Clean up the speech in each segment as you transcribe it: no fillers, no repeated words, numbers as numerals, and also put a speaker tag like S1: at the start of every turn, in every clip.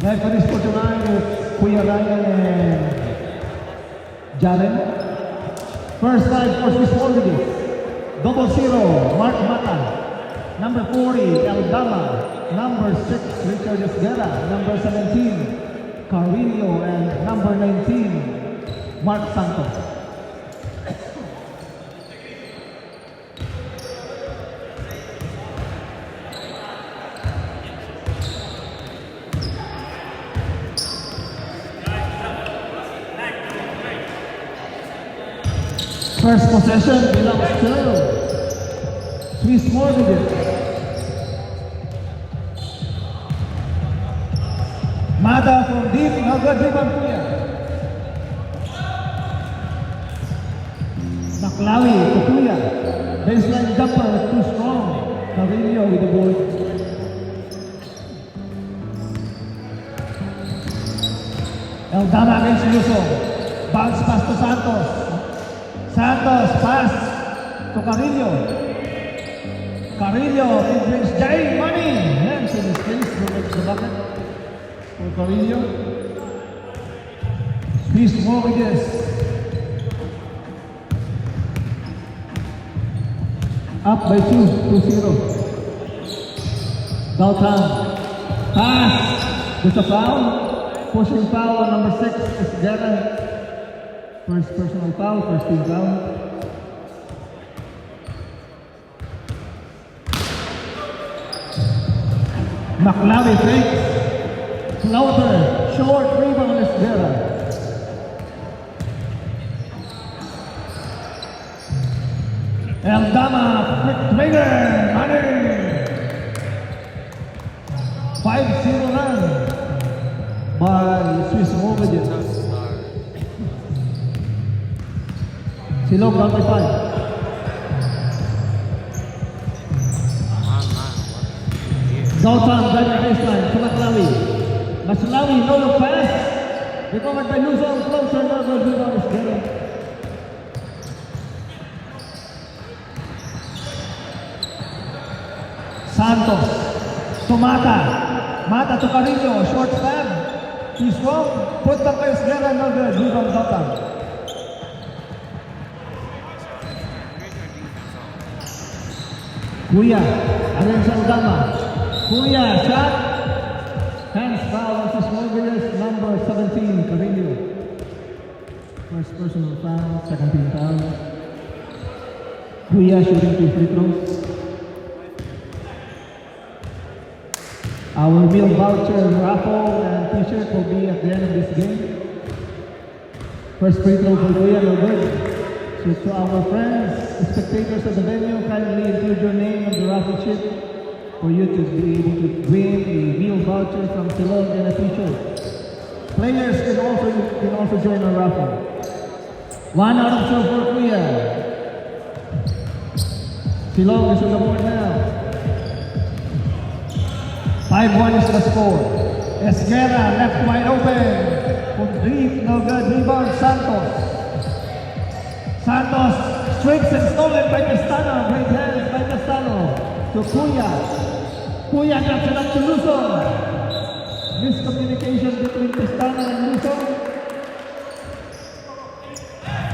S1: Referees for tonight is Kuya Ryan and Jaren. First side for Swiss Mortgages. 00, Mark Mata. Number 40, Eldama. Number 6, Richard Esguerra. Number 17, Carrillo. And number 19, Mark Santos. First possession belongs to Swiss Mortgages. Mata from deep, no good rebound Kuya. Maklawi to Kuya. Baseline jumper too strong. Carrillo with the ball. Eldama against Luso. Bounce pass to Santos. Santos pass to Carrillo. Carrillo brings Jay Money. Hands in his face towards the bucket for Carrillo. Swiss Mortgages up by 2-0. Dalton pass. There's a foul. Pushing foul on number 6 is Gana. First personal foul, first team foul. Maklawi fakes. Floater, short rebound is Vera. Eldama, quick trigger, money. 5-0 run by Swiss Mortgages. Silog number 5. Zoltan, driver baseline, to Maklawi. Maslawi, no look pass. Recovered by Luzon, closer, no good rebound is Gera. Santos, to Mata. Mata to Carrillo, short stab. Too strong, put back by Gera, no good rebound Zoltan. Kuya against Eldama. Kuya shot. Hands foul on Swiss Mortgages, number 17, Carrillo. First personal foul, second team foul. Kuya shooting 2 free throws. Our meal voucher raffle and t-shirt will be at the end of this game. First free throw for Kuya, no good. So to our friends, spectators of the venue, kindly include your name on the raffle sheet for you to be able to win a meal voucher from Silog and a t-shirt. Players can also join our raffle. 1 out of 2 for Kuya. Silog is on the board now. 5-1 is the score. Esguerra left wide open. From deep, no good rebound, Santos. Santos strips and stolen by Castano. Great hands by Castano to Kuya. Kuya drops it up to Luzon. Miscommunication between Castano and Luzon.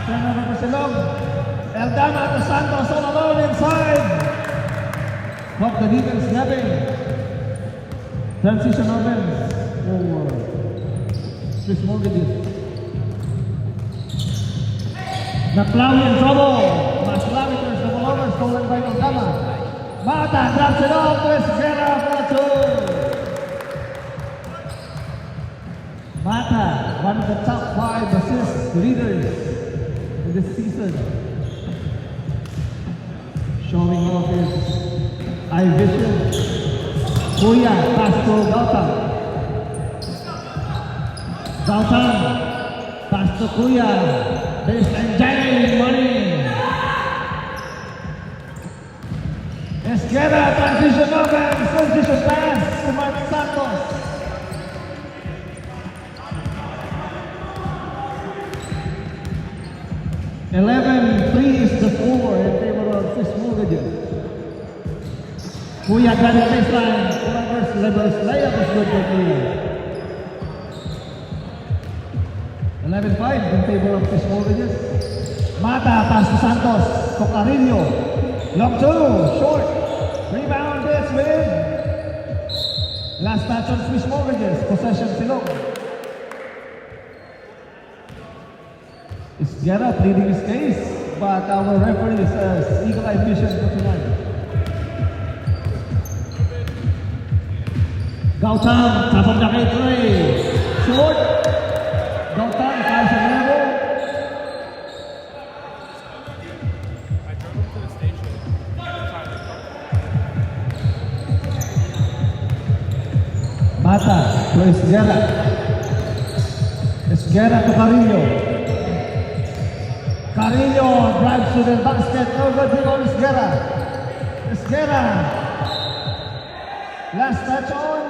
S1: Turnover for Silog. Eldama to Santos all alone inside. Hope the defense snapping. Transition offense for Swiss Mortgages. Maklawi in trouble. Maklawi turns the ball over, stolen by Eldama. Mata drops it off to Esguerra for 2. Mata, one of the top 5 assist leaders in this season. Showing off his eye vision. Kuya, pass to Dalton. Dalton, pass to Kuya. Baseline Jay Money. Esguerra, transition offense, transition pass to Mark Santos. $11-3 is the score in favor of Swiss Mortgages. Kuya got it baseline. Reverse layup is good for Kuya. 11-5 in favor of Swiss Mortgages. Mata, pass to Santos. To Carillo. Long two, short. Rebound this with last touch on Swiss Mortgages. Possession Silog. Isguera pleading his case, but our referee says eagle eye vision for tonight. Gautam, top of the kay Trey. Short. Gautam, pass to Nuevo. Mata to Isguera. Isguera to Carillo. Carillo drives to the basket. No good on Isguera. Isguera. Last touch on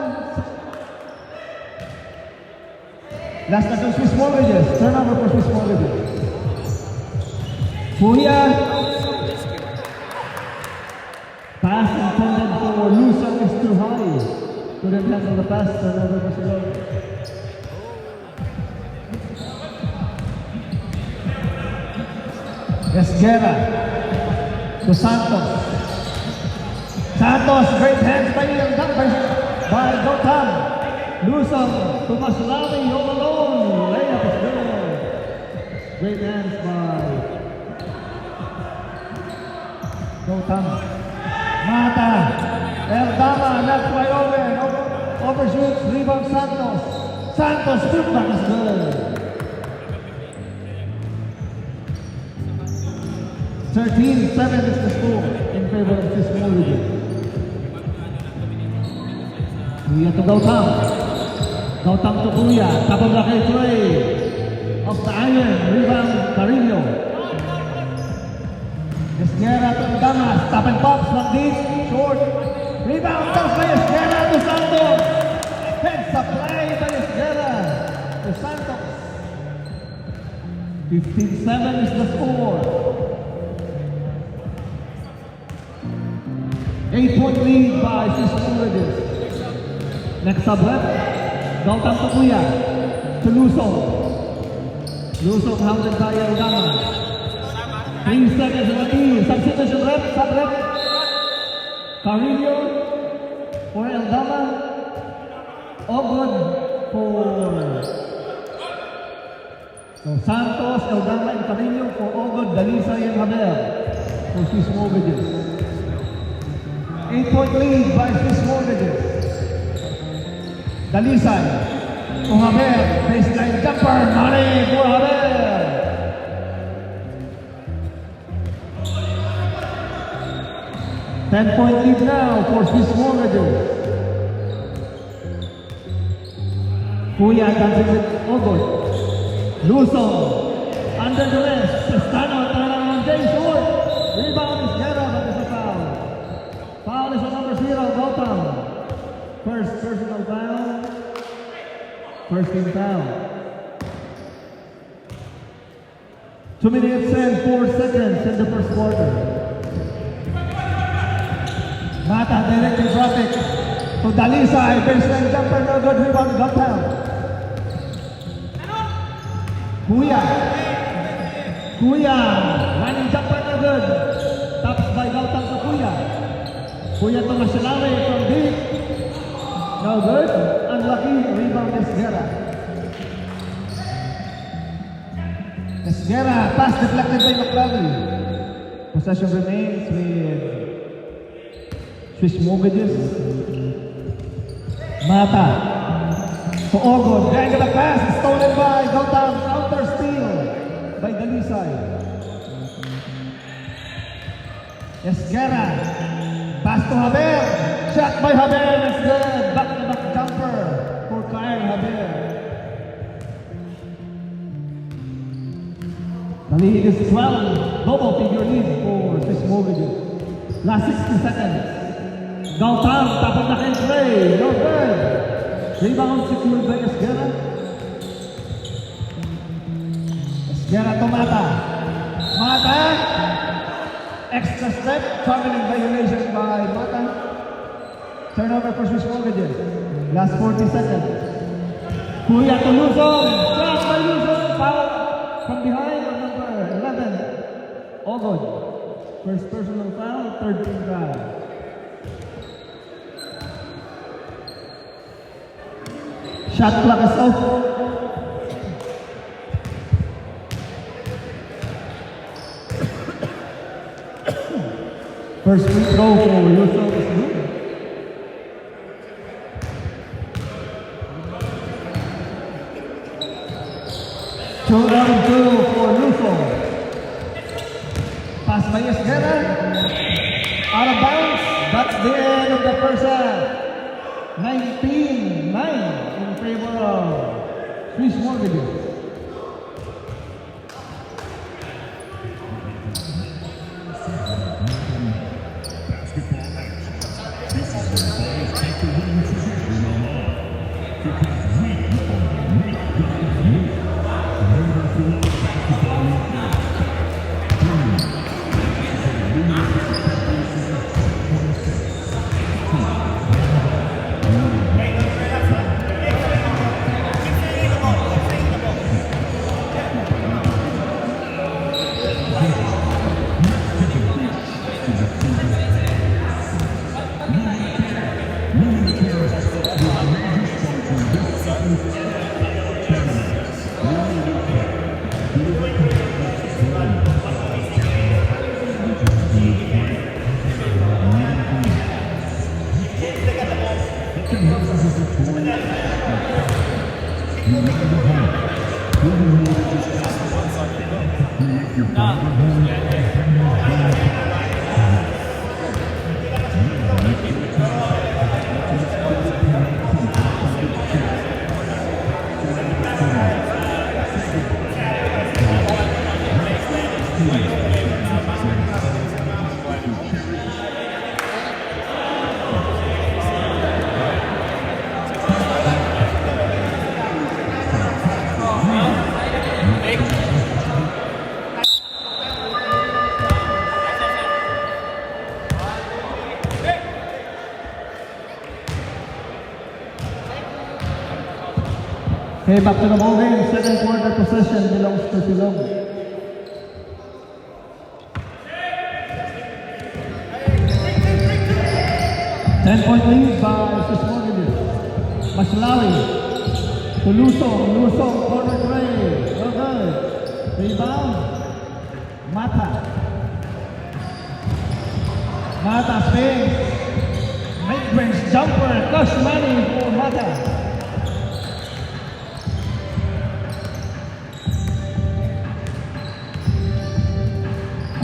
S1: Swiss Mortgages. Turnover for Swiss Mortgages. Puya. Pass intended for Luso is too high. Couldn't handle the pass. Turnover for Silog. Isguera to Santos. Santos, great hands by Gautam. Lusong to Maslami, all alone. Layup is good. Great hands by Gautam. Mata. Eldama, left wide open. Overshoots, rebound Santos. Santos, putback is good. 13-7 is the score in favor of Swiss Mortgages. Kuya to Gautam. Gautam to Kuya. Top of the kay Trey. Off the iron. Rebound Carillo. Isguera to Damas. Stop and pops like this. Short. Rebound comes by Isguera to Santos. Head supply by Isguera to Santos. 15-7 is the score. 8-point lead by Swiss Mortgages. Next up left, Gautam to Kuya, to Lusong. Lusong hounded by Eldama. 3 seconds in the team. Substitution rep, sub-rep. Carillo for Eldama. Ogod for Santos, Eldama, and Carillo for Ogod, Dalisay, and Haber for Swiss Mortgages. 8-point lead by Swiss Mortgages. Dalisay to Haber, baseline jumper, money for Haber. 10-point lead now for Swiss Mortgages. Kuya dancing with Ogod. Lusong, under the rest, Sestano, turnaround, Jay Short. Rebound is Guerra, but it's a foul. Foul is on number 0, Gautam. First personal foul. First team foul. 2 minutes and 4 seconds in the first quarter. Mata directing traffic to Dalisay. Baseline jumper, no good. Rebound, Gautam. Kuya. Running jumper, no good. Taps by Gautam to Kuya. Kuya to Masyalawe from deep. No good. Unlucky. Rebound Isguera. Isguera. Pass deflected by McLovin. Possession remains with Swiss Mortgages. Mata. To Ogod. Behind the pass. Stolen by Gautam. Counter steal by Dalisay. Isguera. Pass to Haber. Shot by Haber. That's good. Back-to-back jumper for Kyle Haber. The lead is 12. Double figure lead for Swiss Mortgages. Last 60 seconds. Gautam. Top of the kay Trey. No good. Rebound secured by Isguera. Isguera to Mata. Mata. Extra step. Traveling violation by Mata. Turnover for Swiss Mortgages. Last 40 seconds. Kuya to Lusong. Shot by Lusong. Foul from behind on number 11, Ogod. First personal foul, third team foul. Shot clock is off. First free throw for Luzon is good. Two round two for Luzon. Pass by Esguerra. Out of bounds. That's the end of the first half. 19-9 in favor of Swiss Mortgages. Okay, back to the ball game. Second quarter possession belongs to Silong. Ten-point lead by Swiss Mortgages. Maslawi to Lusong. Lusong, corner tray. No good. Rebound. Mata. Mata spins. Mid-range jumper. Cash money for Mata.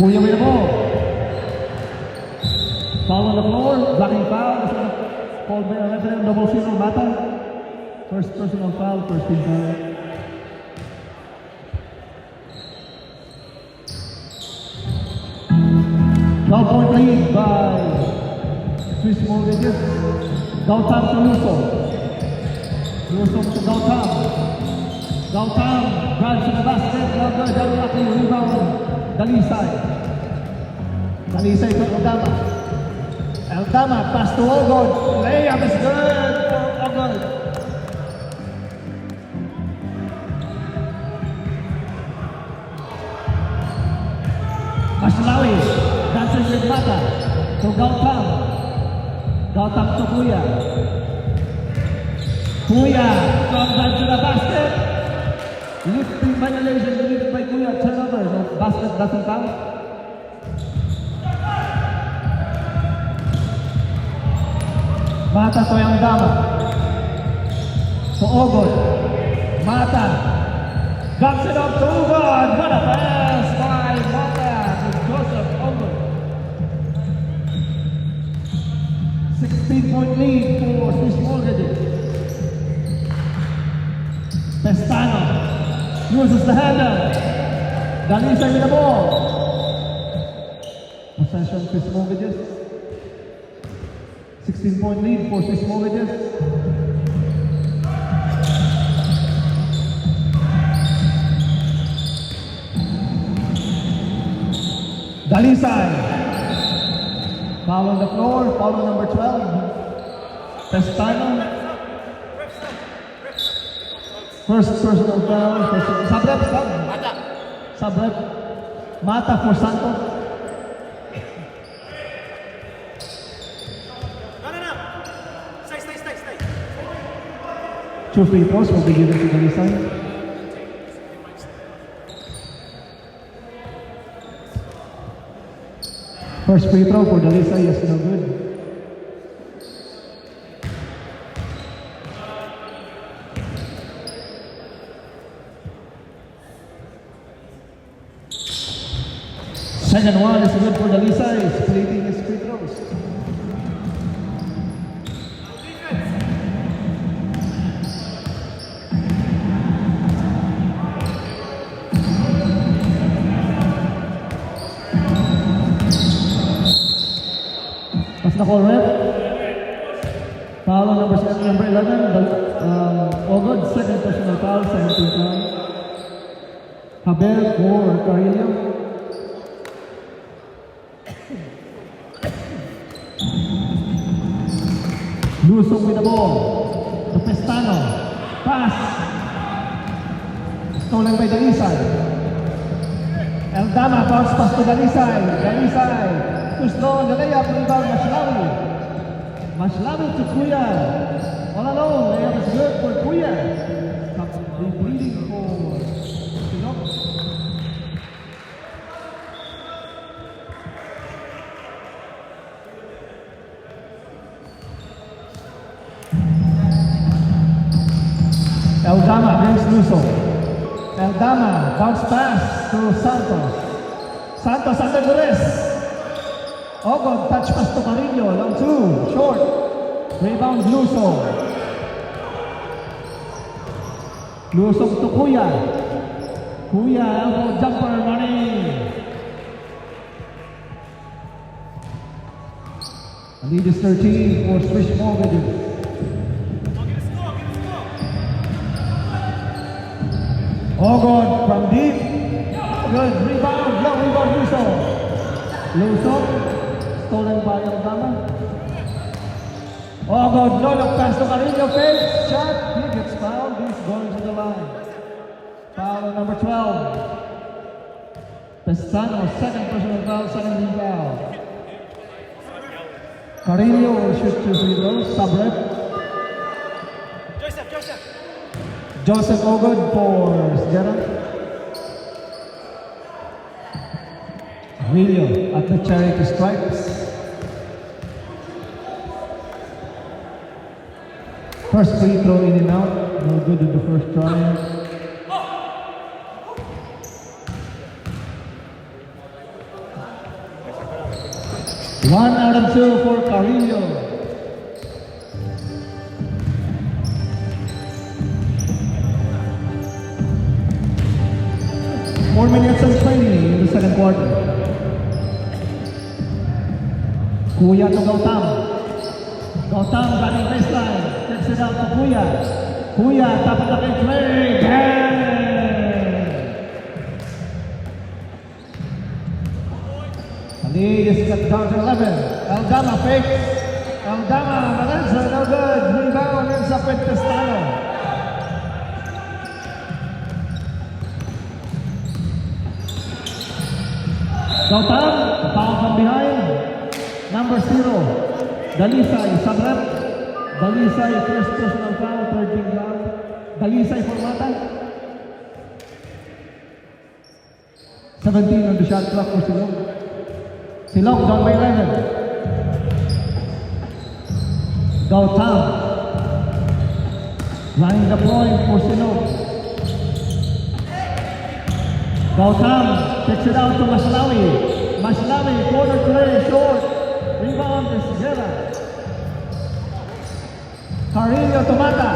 S1: Kuya with the ball. Foul on the floor. Blocking foul. Called by a referee. Double zero Mata. First personal foul. First team foul. Point lead by Swiss Mortgages. Gautam to Lusong. Lusong to Gautam. Gautam drives to the basket. Good. Double lucky rebound. Dalisay. Dalisay to Eldama. Eldama pass to Ogod. Layup is good for Ogod. Maslawi dancing with Mata to Gautam. Gautam to Kuya. Kuya drives to the basket. Lifting violation delivered by Kuya. Turnover. So basket doesn't count. Mata to Eldama. To Ogod. Mata. Guts it up to Ogod. What a pass by Mata to Joseph Ogod. 16-point lead for Swiss Mortgages. Pestano uses the handle. Dalisay with the ball. Possession Swiss Mortgages. 16-point lead for Swiss Mortgages. Dalisay. Foul on the floor, foul on number 12. Pestano. First personal foul. Sub. Sabrep. Mata for Santos.
S2: No. Stay.
S1: 2 free throws will be given to Dalisay. First free throw for Dalisay is no good. Second one is good for Dalisay, splitting his free throws. What's the call, ref? Foul on number 11, Ogod, second personal foul, 17 foul. Haber for Carillo. Lusong with the ball. To Pestano. Pass. Stolen by Dalisay. Eldama bounce pass to Dalisay. Dalisay. Too slow on the layup. Rebound Mashlawi. Mashlawi to Kuya. All alone. Layup is good for Kuya. Bleeding for Sinop. Eldama against Luso. Eldama bounce pass to Santos. Santos under duress. Ogod touch pass to Carillo. Long two. Short. Rebound Luso. Luso to Kuya. Kuya elbow jumper money. The lead is 13 for Swiss Mortgages. Ogod from deep. Good rebound. Long rebound Luso. Luso. Stolen by Eldama. Ogod no look pass to Carillo. Fake shot. He gets fouled. He's going to the line. Foul on number 12. Pestano, second personal foul, 17 foul. Carillo will shoot 2 free throws. Sabrep. Joseph Ogod for Sierra. Emilio at the charity stripes. First free throw in and out. No good in the first try. One out of 2 for Carillo. Four minutes and 20 in the second quarter. Kuya to Gautam. Gautam running baseline. Takes it out to Kuya. Kuya, top of the kay Trey. Bang! The lead is cut down to 11. Eldama fakes. Eldama, Valenza, no good. Rebound ends up with Pestano. Gautam, foul from behind. Number 0, Dalisay, Sabrep. Dalisay, first personal foul, 13 foul. Dalisay for Mata. 17 on the shot clock for Silog. Silog down by 11. Gautam. Running the point for Silog. Gautam takes it out to Maslawi. Maslawi, corner three, short. Rebound is Sierra. Carillo to Mata.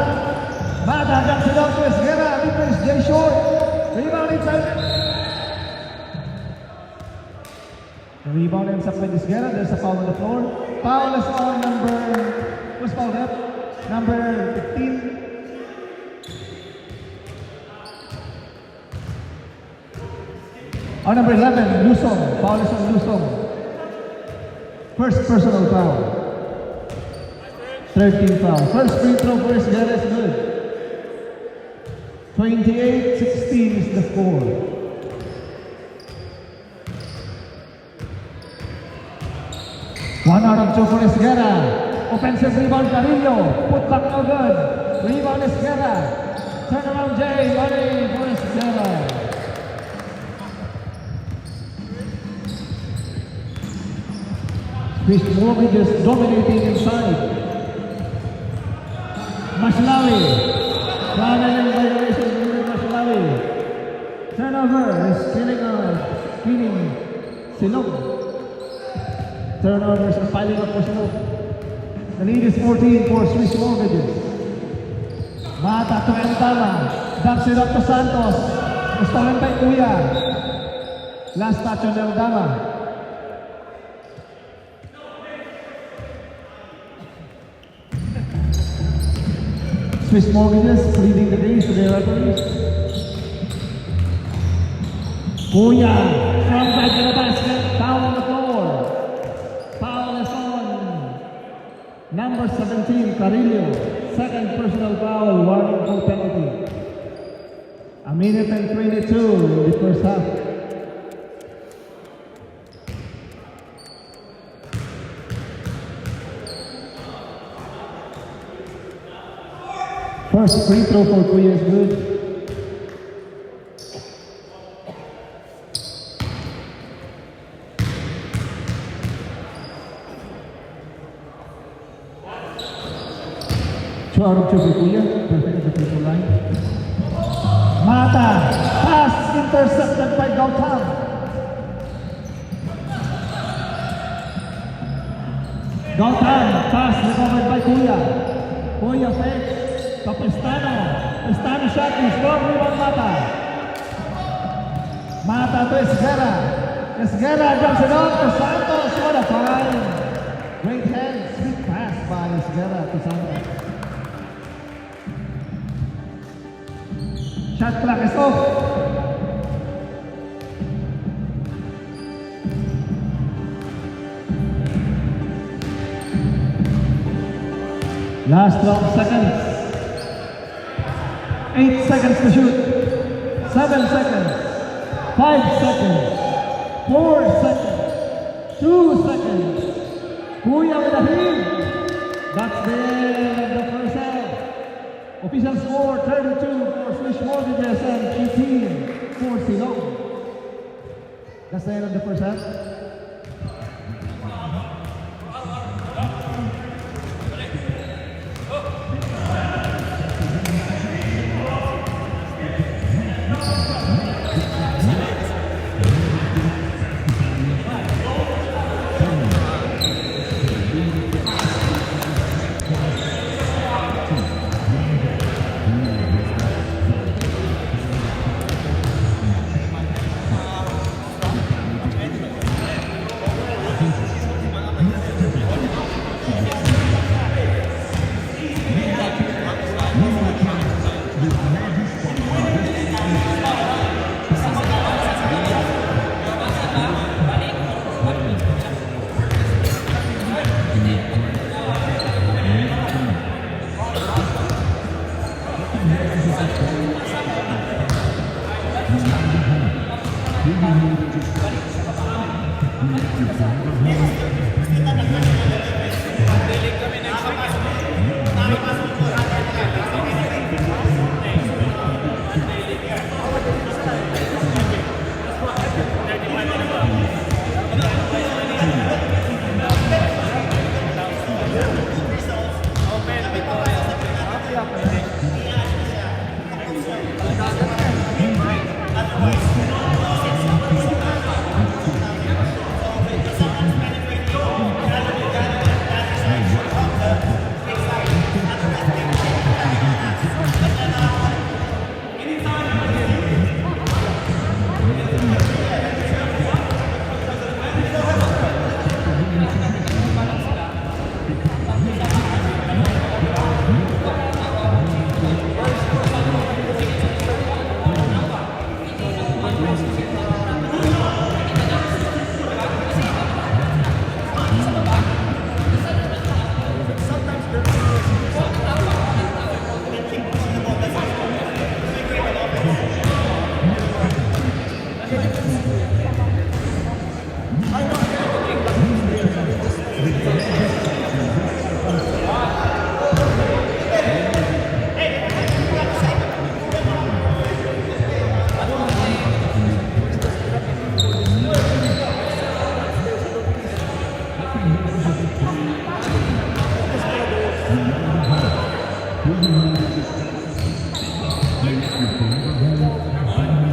S1: Mata gets it out to Sierra. Defense, Jay Short. Rebound inside. The rebound ends up with Sierra. There's a foul on the floor. Foul is on number, who's fouled up? Number 15. On number 11, Lusong. Foul is on Lusong. First personal foul. 13 foul. First free throw for Sierra is good. 28-16 is the score. 1 out of 2 for Esguerra. Offensive rebound, Carrillo. Put back no good. Rebound, Esguerra. Turn around, Jay. Money for Esguerra. Chris Mortgages dominating inside. Mashlawi. Planning violation with Mashlawi. Turnover is killing Silog. Turnovers are piling up for Silog. The lead is 14 for Swiss Mortgages. Mata to Eldama. Dumps it up to Santos. Stolen by Kuya. Last touch on Eldama. Swiss Mortgages leading the days to their referees. Kuya from back to the basket, foul on the floor. Foul is on number 17, Carrillo. Second personal foul, warning for penalty. A minute and 22 in the first half. First free throw for Kuya is good. Two out of 2 for Kuya. Perfect at the free throw line. Mata. Pass intercepted by Gautam. Gautam. Pass recovered by Kuya. Kuya fakes. To Pestano. Pestano shot is strong rebound Mata. Mata to Esguerra. Esguerra drops it off to Santos. What a find. Great hands. Sweet pass by Esguerra to Santos. Shot clock is off. Last 12 seconds. 8 seconds to shoot. 7 seconds. 5 seconds. 4 seconds. 2 seconds. Kuya with a hit. That's the end of the first half. Official score 32 for Swiss Mortgages and 18 for Silog. That's the end of the first half.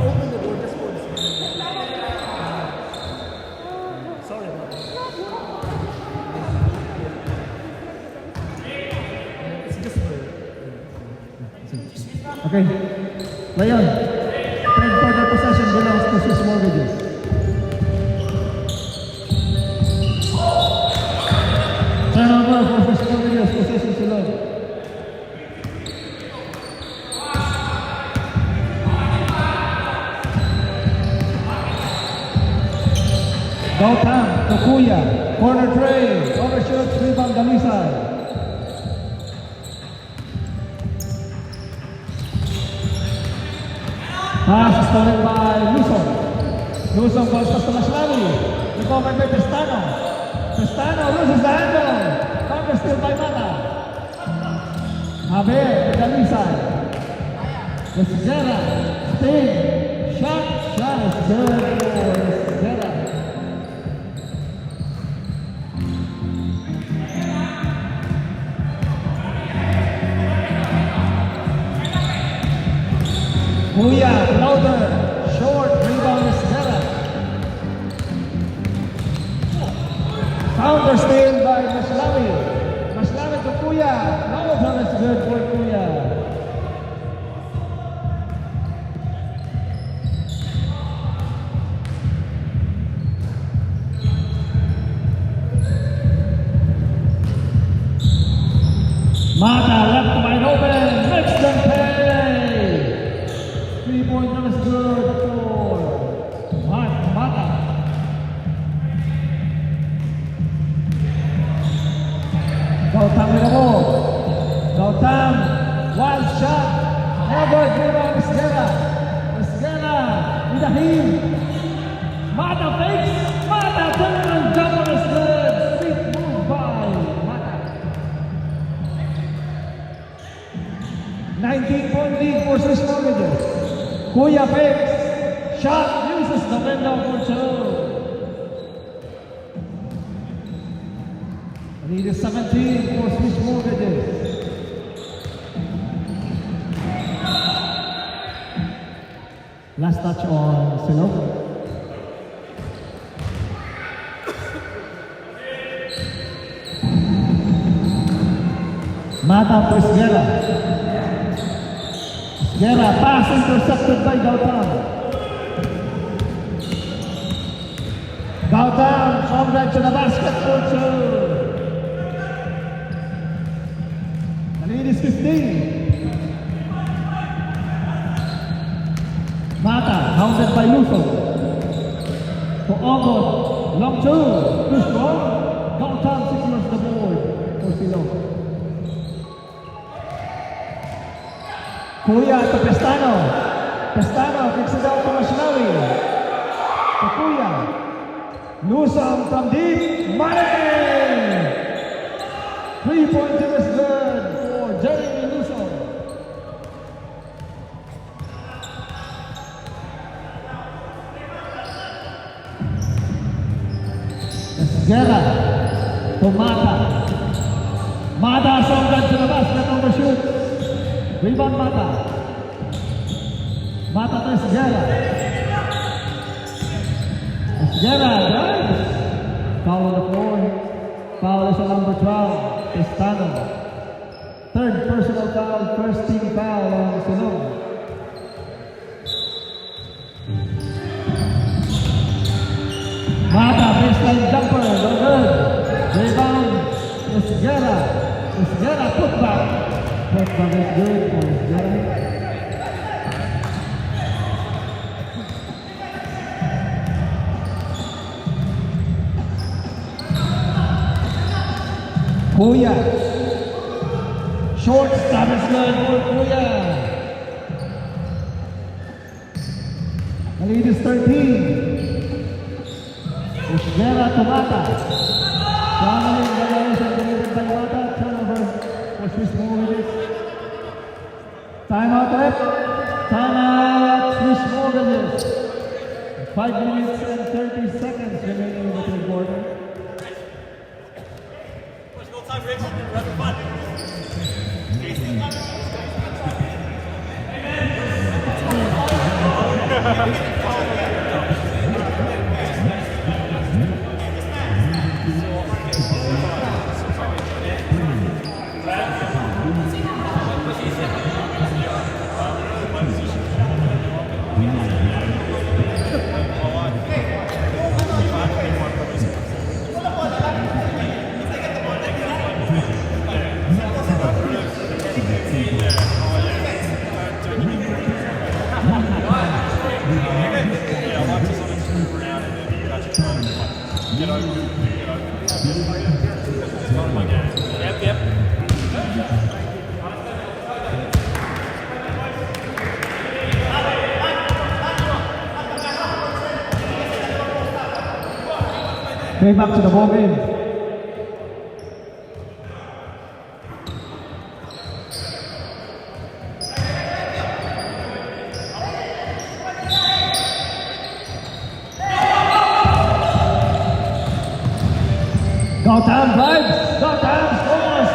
S2: Open the door just for this. Sorry about that. It's just for...
S1: Okay. Leon, trade further possession belongs to Swiss Mortgages. Turnover for Swiss Mortgages, possession to Lord. Gautam, Tokuya, corner trade, overshoot, rebound, Dalisay. Pass stolen by Luzon. Luzon goes to Maslawi. Recovered by Pestano. Pestano loses the handle. Counter steal by Mata. Javier, Dalisay. Esguerra, Sting, shot is good for Esguerra. Kuya, floater, short, rebound is Esguerra. Counter steal by Maslawi. Maslawi to Kuya. Floater is good for Kuya. Mata left wide open, makes them pay. 3-point run is good for Mata. Gautam with the ball. Gautam, wild shot. Never give up Esguerra. Esguerra with a heel. Mata fakes. Mata turn and jumper is good. Sweet move by Mata. 19-point lead for Swiss Mortgages. Kuya fakes. Shot uses the window for two. Lead is 17 for Swiss Mortgages. Last touch on Siloka. Mata for Esguerra. Esguerra, pass intercepted by Gautam. Gautam, from right to the basket for two. The lead is 15. Mata, hounded by Luzon. To Ogon, long two, too strong. Gautam secures the board for Silog. Kuya to Pestano. Pestano kicks it out to Maslawi. To Kuya. Luzon from deep. Malaki! 3-pointer is good for Jeremy Luzon. Esguerra to Mata. Mata songgan to the basket, overshoot. Rebound Mata. Mata to Esguerra. Esguerra drives. Foul on the floor. Foul is on number 12. Pestano. Third personal foul, first team foul on Silog. Mata, baseline jumper, no good. Rebound, Esguerra. Esguerra, putback. Putback is good for Esguerra. Kuya. Short stop is good for Kuya. The lead is 13. Esguerra to Mata. Traveling violation delivered by Mata. Turnover for Swiss Mortgages. Timeout rep. Timeout Swiss Mortgages. 5 minutes and 30 seconds remaining in the third quarter.
S2: There's no time, Rick. We're having fun.
S1: Okay, back to the ball game. Gautam drives. Gautam scores.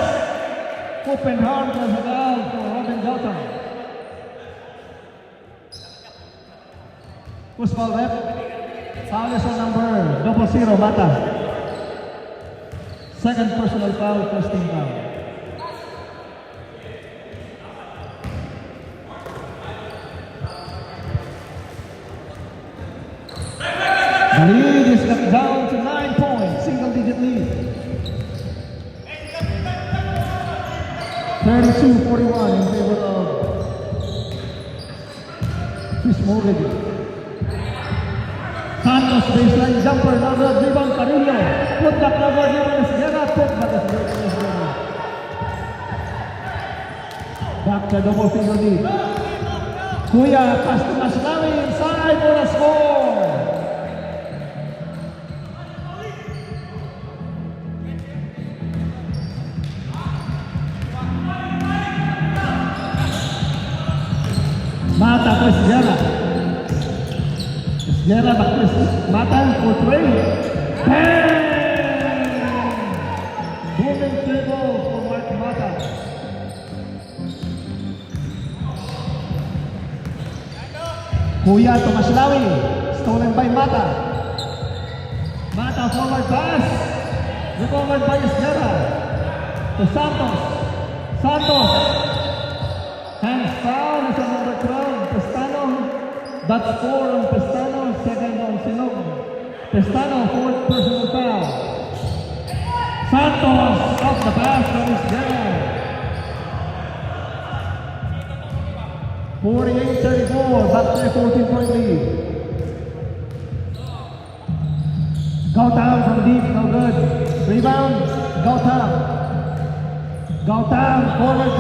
S1: Open hand as a goal for Robin Gautam. Push ball rep. Foul is on number 00, Mata. Second personal foul, first team foul. The lead is cut down to 9 points, single digit lead. 32-41 in favor of Swiss Mortgage. Santos baseline jumper, another rebound, Carillo. Put back number, Nicolas Guerra. Put back as Nicolas Guerra. Back to double finger lead. Kuya, pass to Maslawi inside for the score. Mata Chris Guerra. Guerra back to Mata for 3. Bang! Moving table for Mark Mata. Kuya to Maslawi. Stolen by Mata. Mata forward pass. Recovered by Guerra. To Santos. Santos. Hands foul is on number 12. Pestano. That's 4 on Pestano. Second on Sinog. Pestano, fourth personal foul. Santos off the pass from Guerra. 48-34, back to a 14-point lead. Gautam from deep, no good. Rebound, Gautam. Gautam, forward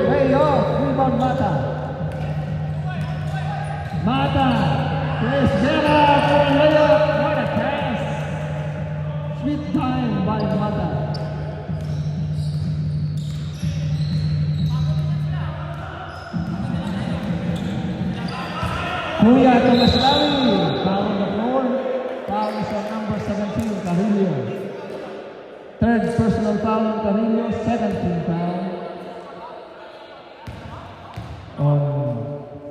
S1: way off. Rebound, Mata. Mata, Chris Guerra for a layup. What a pass. Sweet time by Mata. Kuya to Maslawi. Foul on the floor. Foul is on number 17, Carillo. Third personal foul on Carillo. Second team foul on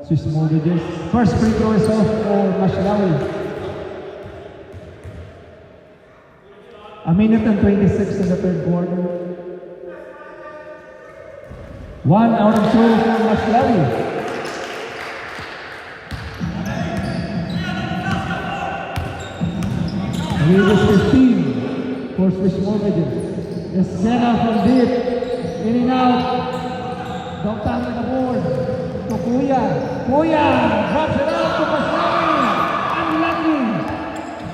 S1: Swiss Mortgages. First free throw is off for Maslawi. A minute and 26 in the third quarter. 1 out of 2 for Maslawi. Lead is 15 for Swiss Mortgages. Escena from deep. In and out. Gautam on the board. To Kuya. Kuya drops it out to Maslawi. Unlucky.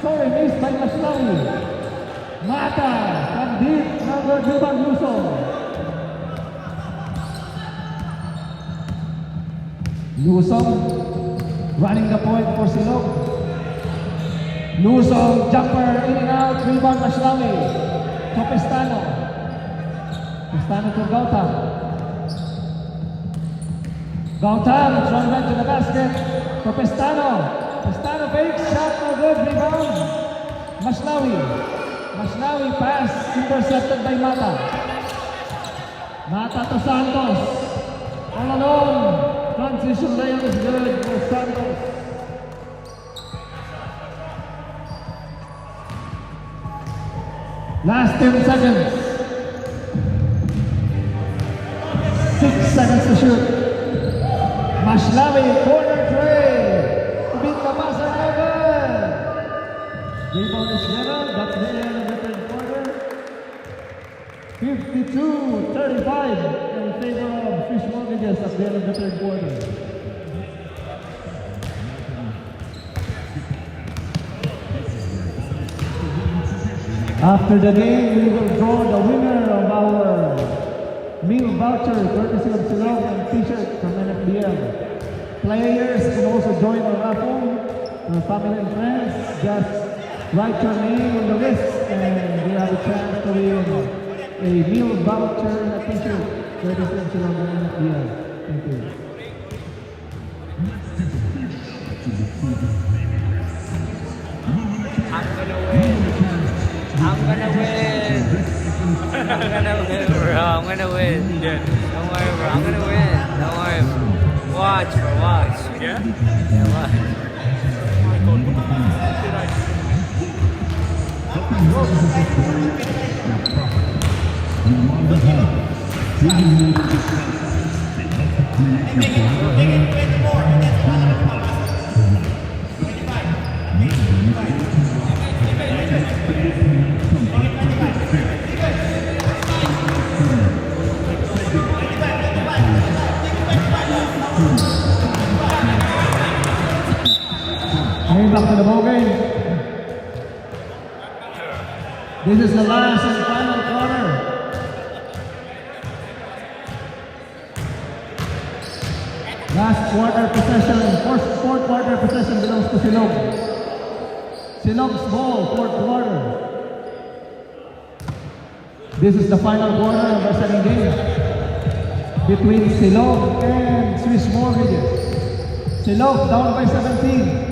S1: Sorry, missed by Maslawi. Mata from deep. Number Juban Luso. Lusong running the point for Silog. Lusong jumper in and out. Rebound Maslawi. To Pestano. Pestano to Gautam. Gautam thrown back to the basket. To Pestano. Pestano fakes. Shot no good. Rebound. Maslawi. Maslawi pass. Intercepted by Mata. Mata to Santos. All alone. Transition layup is good for Santos. Last 10 seconds. 6 seconds to shoot. Mashlawi, corner tray. Beat the buzzer, Evan. Rebound is Vera. That's the end of the third quarter. 52-35 in favor of Fish Mortgages at the end of the third quarter. After the game, we will draw the winner of our meal voucher courtesy of Silog and t-shirt from NFBL. Players can also join the raffle. Family and friends, just write your name on the list and you have a chance to win a meal voucher and a t-shirt courtesy of Silog and NFBL. Thank you.
S3: I'm gonna win. I'm gonna win. I'm gonna win, bro. I'm gonna win. Yeah. Don't worry, bro. I'm gonna win. Don't worry, bro. Watch, bro. Watch.
S2: Yeah?
S3: Yeah, watch.
S1: Coming back to the ball game. This is the last and final quarter. Last quarter possession, fourth quarter possession belongs to Silog. Silog's ball, fourth quarter. This is the final quarter of our second game between Silog and Swiss Mortgages. Silog down by 17.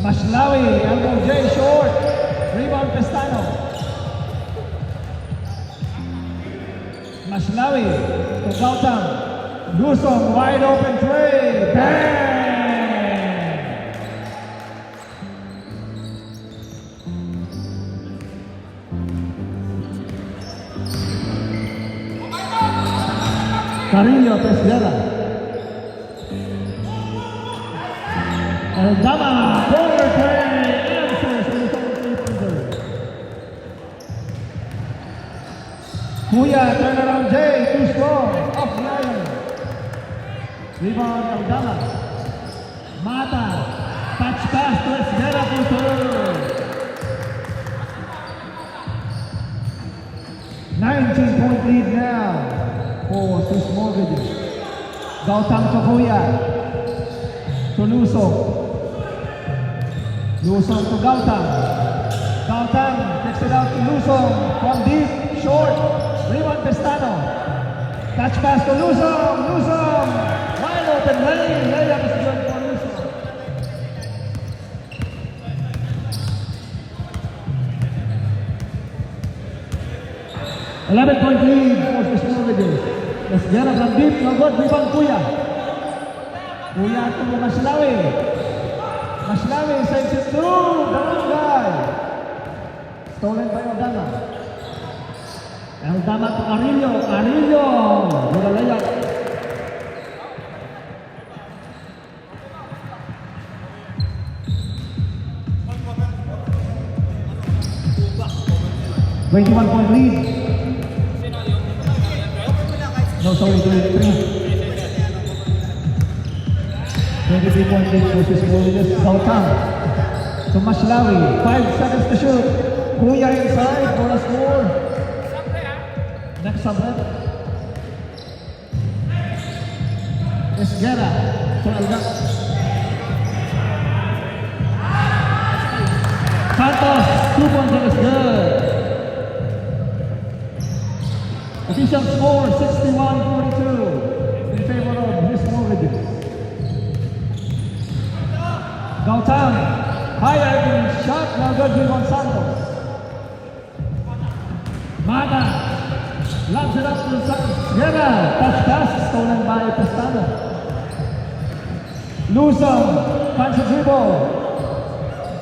S1: Mashlawi, elbow J short. Rebound Pestano. Mashlawi to Gautam. Lusong, wide open tray. Bang! Carillo Pesquera. Eldama, corner tray. Answers to the 3-pointer. Kuya, turnaround J, too strong. Off the iron. Rebound Eldama. Mata. Touch pass to Esguera for third. 19-point lead now for Swiss Mortgages. Gautam to Kuya. To Lusong. Lusong to Gautam. Gautam takes it out to Lusong. From deep, short. Rebound Pestano. Touch pass to Lusong. Lusong. Wide open lane. Layup is good for Lusong. Point lead for Swiss Mortgages. Let's get up from deep. No good. Rebound Kuya. Kuya to Mashlawi. Mashlawi sends it through the wrong guy. Stolen by Eldama. Eldama to Carillo. Carillo with a layup. .point lead. No, sorry, 23. 23-point lead for Swiss Mortgages. Gautam to Mashlawi. 5 seconds to shoot. Kuya inside for a score. Next sublet. Esguera to Elgat. Santos, 2-pointer is good. Official score 61-42 in favor of Swiss Mortgages. Gautam, high shot, now good rebound Santos. Mata, lobs it up to Esguera. Touch pass stolen by Pestano. Lusong, fancy dribble.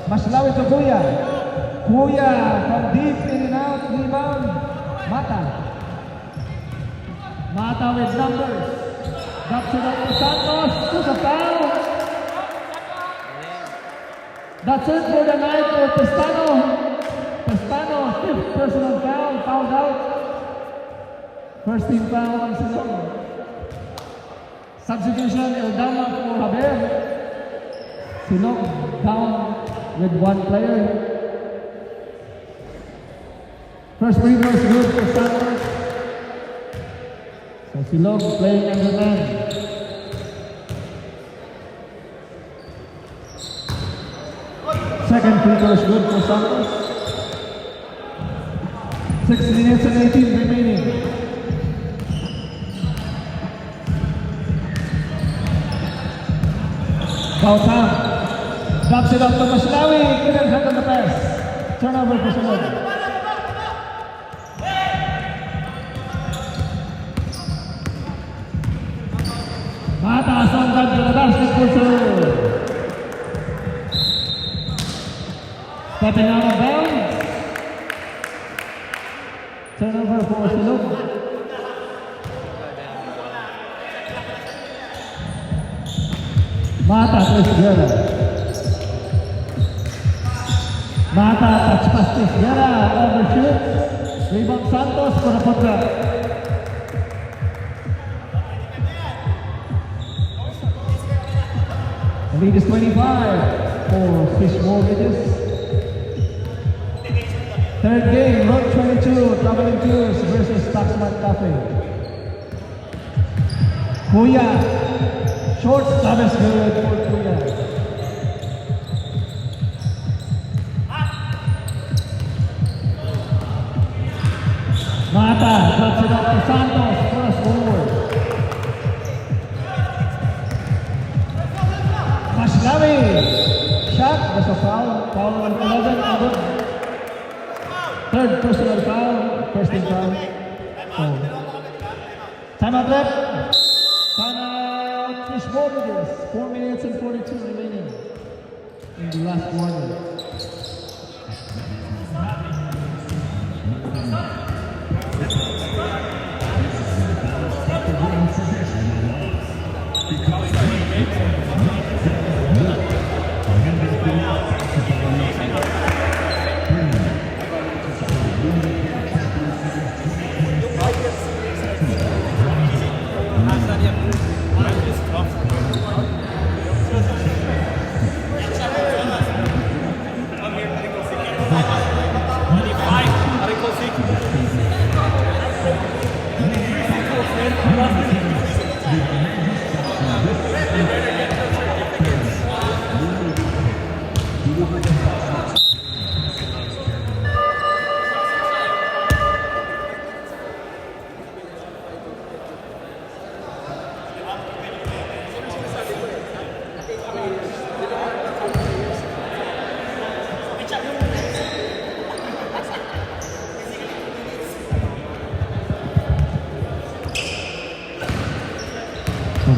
S1: Mashlawi to Kuya. Kuya from deep in and out. rebound, Mata. Mata with numbers. Drops it up to Santos. Who's a foul? That's it for the night for Pestano. Pestano, 5th personal foul, fouled out. First team foul on Silong. Substitution, Eldama for Javier. Silong down with 1 player. First free throw is good for Santos. So Silong playing under man. Second free throw is good for Santos. 6 minutes and 18 remaining. Gautam drops it up to Maslawi. Couldn't handle the pass. Turnover for Silong. Mata sondan to the basket for Silong. Stepping out of bounds. Turnover for Silong. Mata plays Guerra. Mata touch pass to Guerra. Overshoot. Rebound Santos for the putback. The lead is 25 for Fish Mortgages. Third game, Road 22, Traveling Tours versus Taxmart Cafe. Kuya, short stop is good for Kuya. Mata drops it up to Santos for a score. Maslawi, shot, there's a foul, foul number 11, and good. Third personal foul, first team foul. Oh. Timeout left. Timeout Fish Mortgages. 4 minutes and 42 remaining in the last quarter.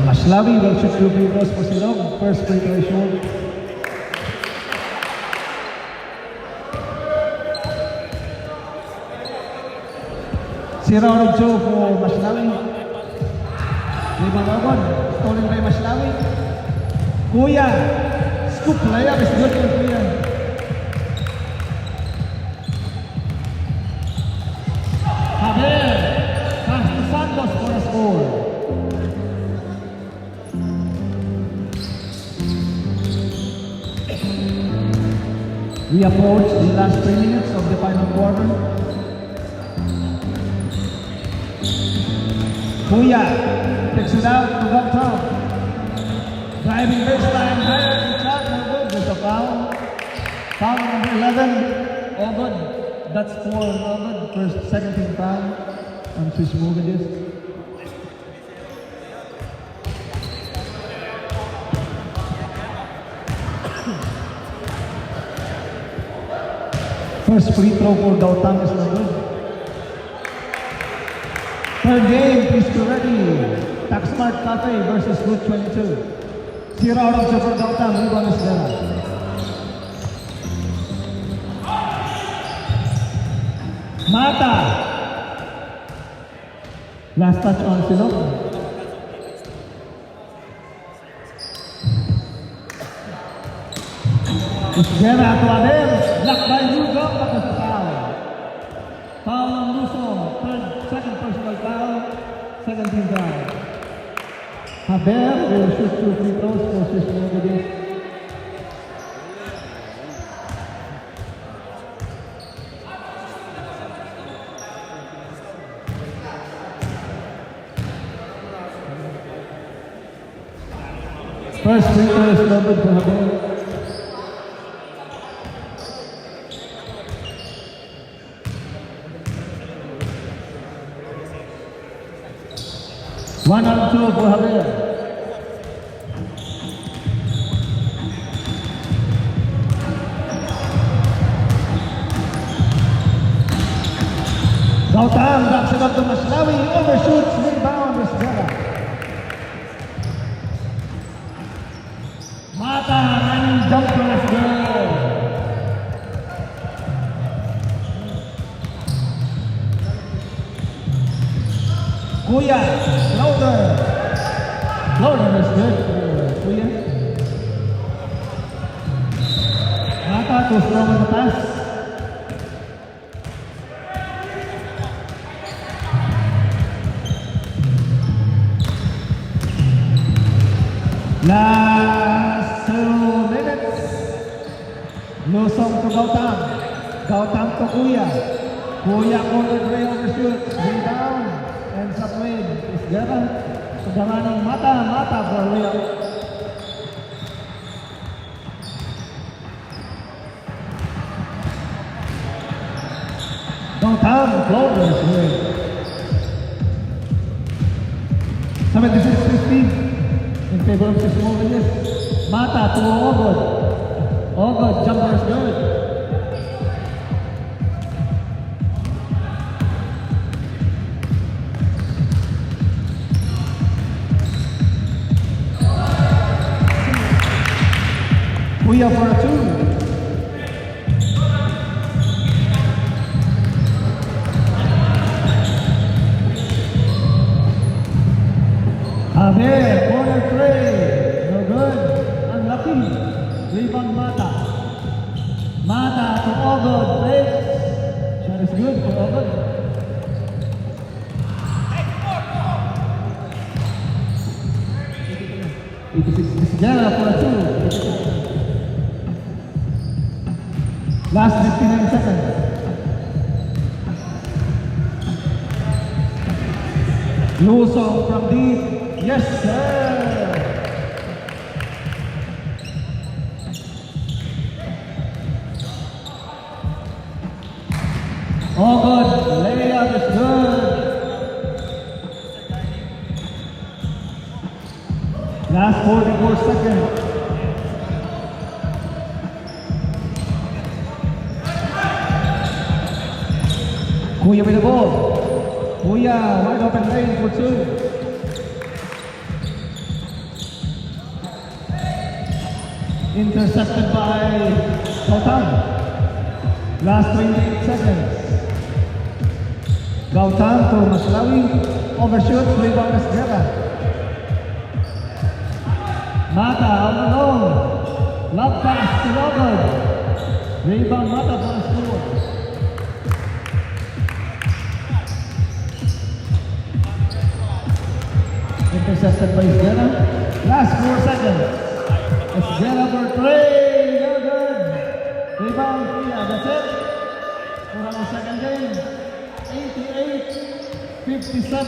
S1: Maslawi will shoot 2 free throws for Silong. First free throw is short. Zero on 2 for Maslawi. Rebound Ogon, stolen by Maslawi. Kuya, scoop layup is good for Kuya. Javier, pass to Santos for a score. We approach the last 3 minutes of the final quarter. Kuya picks it out to up top. Driving baseline, higher and shot, no good. There's a foul. Foul number 11. All good. That's 4 all good. First, second team foul on Fish Mortgages. First free throw for Gautam is no good. Third game, please be ready. Taxmart Cafe versus Route 22. 0 out of 2 for Gautam, rebound is there. Mata. Last touch on Silog. Isgera to Adem. Block by Lugo. Tapos foul. Foul on Luso. Second personal foul. 17 foul. Haber will shoot 2 free throws for Swiss Movies. First free throw is numbered for Haber. One on two for Haber. Gautam backs it up to Maslawi, overshoots, rebound, Isgera. Mata, running jumper, Isgera. Kuya, Loader. Loader is good for Kuya. Mata too strong on the pass. Last 2 minutes. Lusong to Gautam. Gautam to Kuya. Kuya corner three overshoot. Rebound. Ends up with Isgera. Pagdama ng Mata. Mata for layup. Gautam floater is good. 76-50. In favor of Swiss Movies. Mata to Ogod. Ogod, jumper is good. Kuya for a 2. Haber, corner three. No good. Unlucky. Rebound Mata. Mata to Ogod. Breaks. Shot is good for Ogod. Isgera for a 2. Last 59 seconds. Lusong from deep. Yes, sir. Oh, good. Layup is good. Last 44 seconds. Kuya with the ball. Kuya, wide open lane for 2. Intercepted by Gautam. Last 28 seconds. Gautam to Maslawi. Overshoot, rebound Isgera. Mata out alone. Love pass to Ogod. Rebound Mata for a score. Intercepted by Isgera. Last 4 seconds. Isgera for 3. No good. Rebound, yeah, that's it. For our second game. 88-57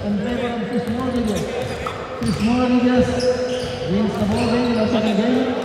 S1: in favor of Swiss Movies. Swiss Movies wins the ball game in the second game.